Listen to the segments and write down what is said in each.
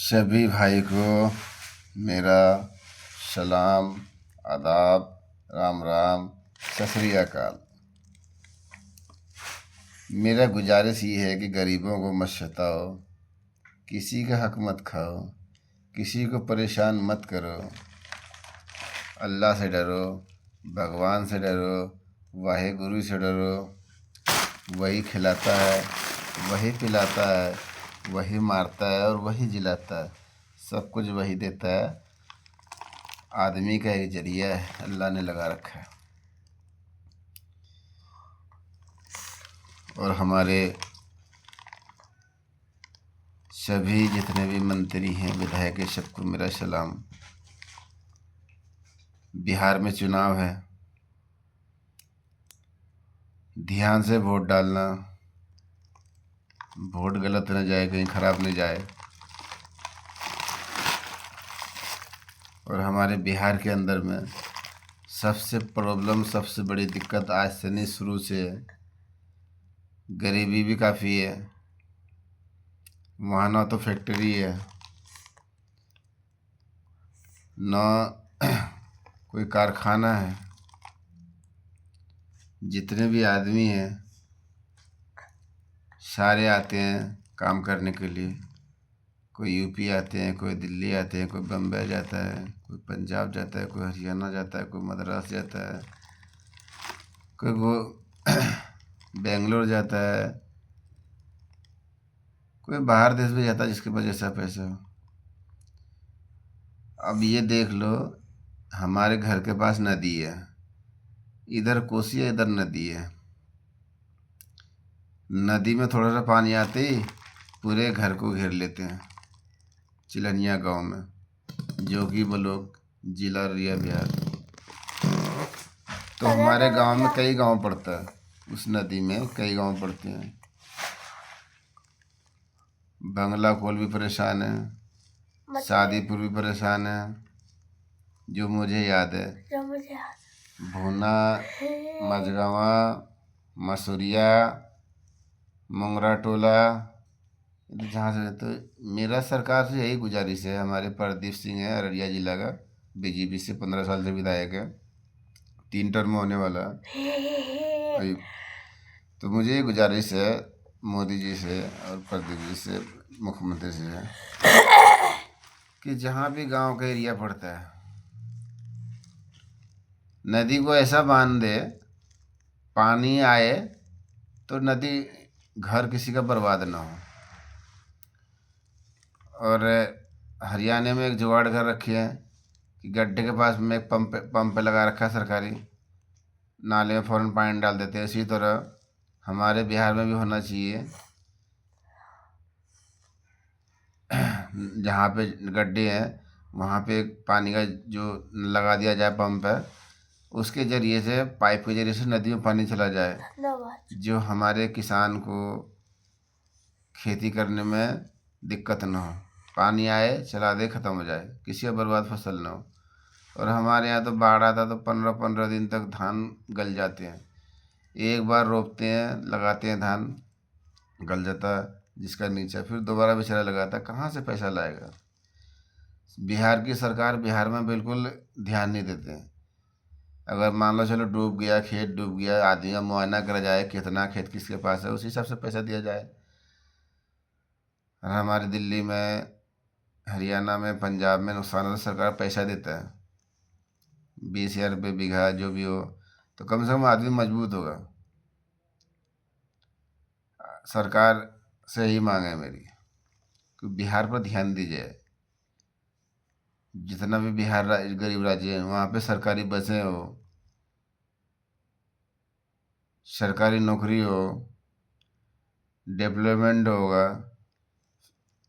सभी भाई को मेरा सलाम, आदाब, राम राम, सत श्री अकाल। मेरा गुजारिश ये है कि गरीबों को मत सताओ, किसी का हक मत खाओ, किसी को परेशान मत करो। अल्लाह से डरो, भगवान से डरो, वाहे गुरु से डरो। वही खिलाता है, वही पिलाता है, वही मारता है और वही जिलाता है। सब कुछ वही देता है। आदमी का एक जरिया है, अल्लाह ने लगा रखा है। और हमारे सभी जितने भी मंत्री हैं, विधायक हैं, सबको मेरा सलाम। बिहार में चुनाव है, ध्यान से वोट डालना। वोट गलत न जाए, कहीं ख़राब न जाए। और हमारे बिहार के अंदर में सबसे प्रॉब्लम, सबसे बड़ी दिक्कत आज से नहीं, शुरू से है। गरीबी भी काफ़ी है। वहाँ ना तो फैक्ट्री है, ना कोई कारखाना है। जितने भी आदमी हैं सारे आते हैं काम करने के लिए। कोई यूपी आते हैं, कोई दिल्ली आते हैं, कोई बम्बई जाता है, कोई पंजाब जाता है, कोई हरियाणा जाता है, कोई मद्रास जाता है, कोई वो बेंगलोर जाता है, कोई बाहर देश भी जाता है, जिसके पास जैसा पैसा हो। अब ये देख लो, हमारे घर के पास नदी है, इधर कोसी है, इधर नदी है। नदी में थोड़ा सा पानी आते ही पूरे घर को घेर लेते हैं। चिलनिया गांव में, जो कि ब्लॉक जिला रिया बिहार। तो हमारे गांव में कई गांव पड़ता है, उस नदी में कई गांव पड़ते हैं। बंगला खोल भी परेशान है, शादीपुर भी परेशान है, जो मुझे याद है। भूना, मझगावा, मसूरिया, मुंगरा टोला, जहाँ से। तो मेरा सरकार से यही गुजारिश है। हमारे प्रदीप सिंह है, अररिया जिला का, बीजेपी से 15 साल से विधायक है, 3 टर्म होने वाला है। तो मुझे ये गुजारिश है मोदी जी से और प्रदीप जी से, मुख्यमंत्री से है, कि जहाँ भी गांव का एरिया पड़ता है, नदी को ऐसा बांध दे, पानी आए तो नदी, घर किसी का बर्बाद ना हो। और हरियाणा में एक जुगाड़ कर रखी है कि गड्ढे के पास में एक पंप लगा रखा है सरकारी, नाले में फ़ौरन पानी डाल देते हैं। इसी तरह हमारे बिहार में भी होना चाहिए। जहाँ पे गड्ढे हैं वहाँ पे पानी का जो लगा दिया जाए पंप है, उसके ज़रिए से, पाइप के ज़रिए से नदी में पानी चला जाए, जो हमारे किसान को खेती करने में दिक्कत ना हो। पानी आए, चला दे, ख़त्म हो जाए, किसी का बर्बाद फसल ना हो। और हमारे यहाँ तो बाढ़ आता तो 15-15 दिन तक धान गल जाते हैं। एक बार रोपते हैं, लगाते हैं, धान गल जाता है जिसका नीचा, फिर दोबारा बेचारा लगाता, कहाँ से पैसा लाएगा। बिहार की सरकार बिहार में बिल्कुल ध्यान नहीं देते हैं। अगर मान लो चलो डूब गया, खेत डूब गया, आदमी का मुआयना करा जाए, कितना खेत किसके पास है, उसी हिसाब से पैसा दिया जाए। और हमारी दिल्ली में, हरियाणा में, पंजाब में नुकसान हो तो सरकार पैसा देता है, 20,000 रुपये बीघा, जो भी हो। तो कम से कम आदमी मजबूत होगा। सरकार से ही मांग है मेरी कि बिहार पर ध्यान दीजिए। जितना भी बिहार गरीब राज्य है, वहाँ पे सरकारी बसें हो, सरकारी नौकरी हो, डेवलपमेंट होगा।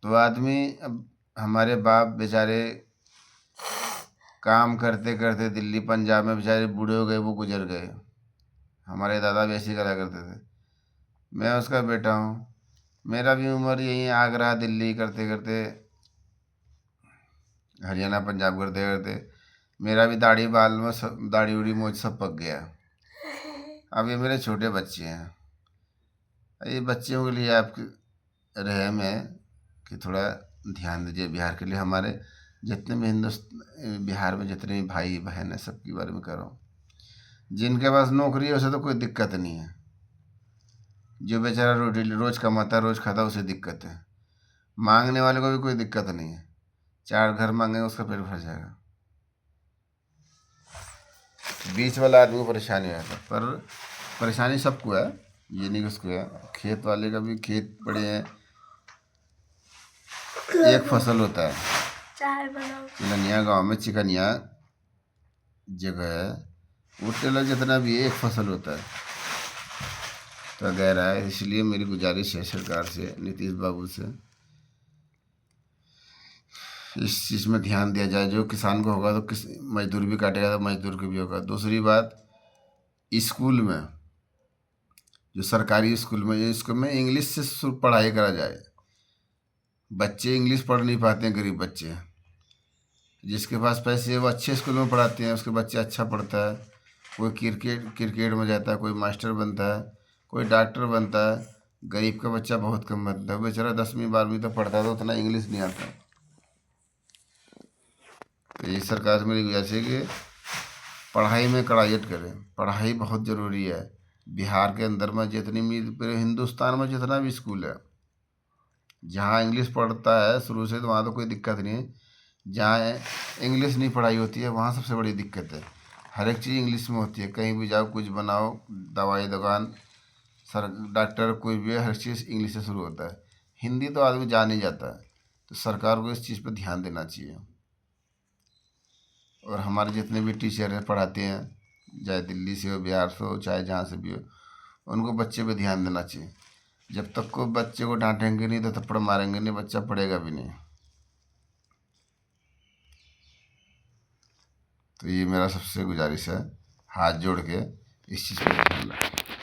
तो आदमी, अब हमारे बाप बेचारे काम करते करते दिल्ली पंजाब में बेचारे बूढ़े हो गए, वो गुजर गए। हमारे दादा भी ऐसे करा करते थे। मैं उसका बेटा हूँ, मेरा भी उम्र यही आगरा दिल्ली करते करते, हरियाणा पंजाब करते करते, मेरा भी दाढ़ी बाल में सब, दाढ़ी उड़ी मोछ सब पक गया। अब ये मेरे छोटे बच्चे हैं। ये बच्चों के लिए आपकी रहम है कि थोड़ा ध्यान दीजिए बिहार के लिए। हमारे जितने भी बिहार में जितने भी भाई बहन हैं सबके बारे में कह रहा हूँ। जिनके पास नौकरी है उसे तो कोई दिक्कत नहीं है, जो बेचारा रोज कमाता है रोज खाता है उसे दिक्कत है। मांगने वाले को भी कोई दिक्कत नहीं है, 4 घर मांगेगा उसका पेट भर जाएगा। बीच वाला आदमी को परेशानी है, पर परेशानी सबको है, ये नहीं कि उसको है। खेत वाले का भी खेत पड़े हैं, एक फसल होता है। चिकनिया गांव में चिकनिया जगह है, वो टेलर जितना भी एक फसल होता है तो कह रहा है। इसलिए मेरी गुजारिश है सरकार से, नीतीश बाबू से, इस चीज़ में ध्यान दिया जाए। जो किसान को होगा तो किस मजदूर भी काटेगा तो मजदूर को भी होगा। दूसरी बात, स्कूल में जो सरकारी स्कूल में इंग्लिश से पढ़ाई करा जाए। बच्चे इंग्लिश पढ़ नहीं पाते हैं, गरीब बच्चे। जिसके पास पैसे है वो अच्छे स्कूल में पढ़ाते हैं, उसके बच्चे अच्छा पढ़ता है। कोई क्रिकेट में जाता है, कोई मास्टर बनता है, कोई डॉक्टर बनता है। गरीब का बच्चा बहुत कम बनता है, बेचारा 10वीं 12वीं तक पढ़ता है तो उतना इंग्लिश नहीं आता। तो ये सरकार से मेरी गुजारिश है कि पढ़ाई में कड़ाइयत करें। पढ़ाई बहुत ज़रूरी है। बिहार के अंदर में जितनी भी, पूरे हिंदुस्तान में जितना भी स्कूल है, जहाँ इंग्लिश पढ़ता है शुरू से तो वहाँ तो कोई दिक्कत नहीं है। जहाँ इंग्लिश नहीं पढ़ाई होती है वहाँ सबसे बड़ी दिक्कत है। हर एक चीज़ इंग्लिश में होती है, कहीं भी जाओ कुछ बनाओ, दवाई दुकान, डॉक्टर कोई भी है, हर चीज़ इंग्लिश से शुरू होता है। हिंदी तो आदमी जान ही जाता है। तो सरकार को इस चीज़ पर ध्यान देना चाहिए। और हमारे जितने भी टीचर हैं पढ़ाते हैं, चाहे दिल्ली से हो, बिहार से हो, चाहे जहाँ से भी हो, उनको बच्चे पे ध्यान देना चाहिए। जब तक को बच्चे को डांटेंगे नहीं तो थप्पड़ मारेंगे नहीं, बच्चा पढ़ेगा भी नहीं। तो ये मेरा सबसे गुजारिश है, हाथ जोड़ के इस चीज़ पर ध्यान रखें।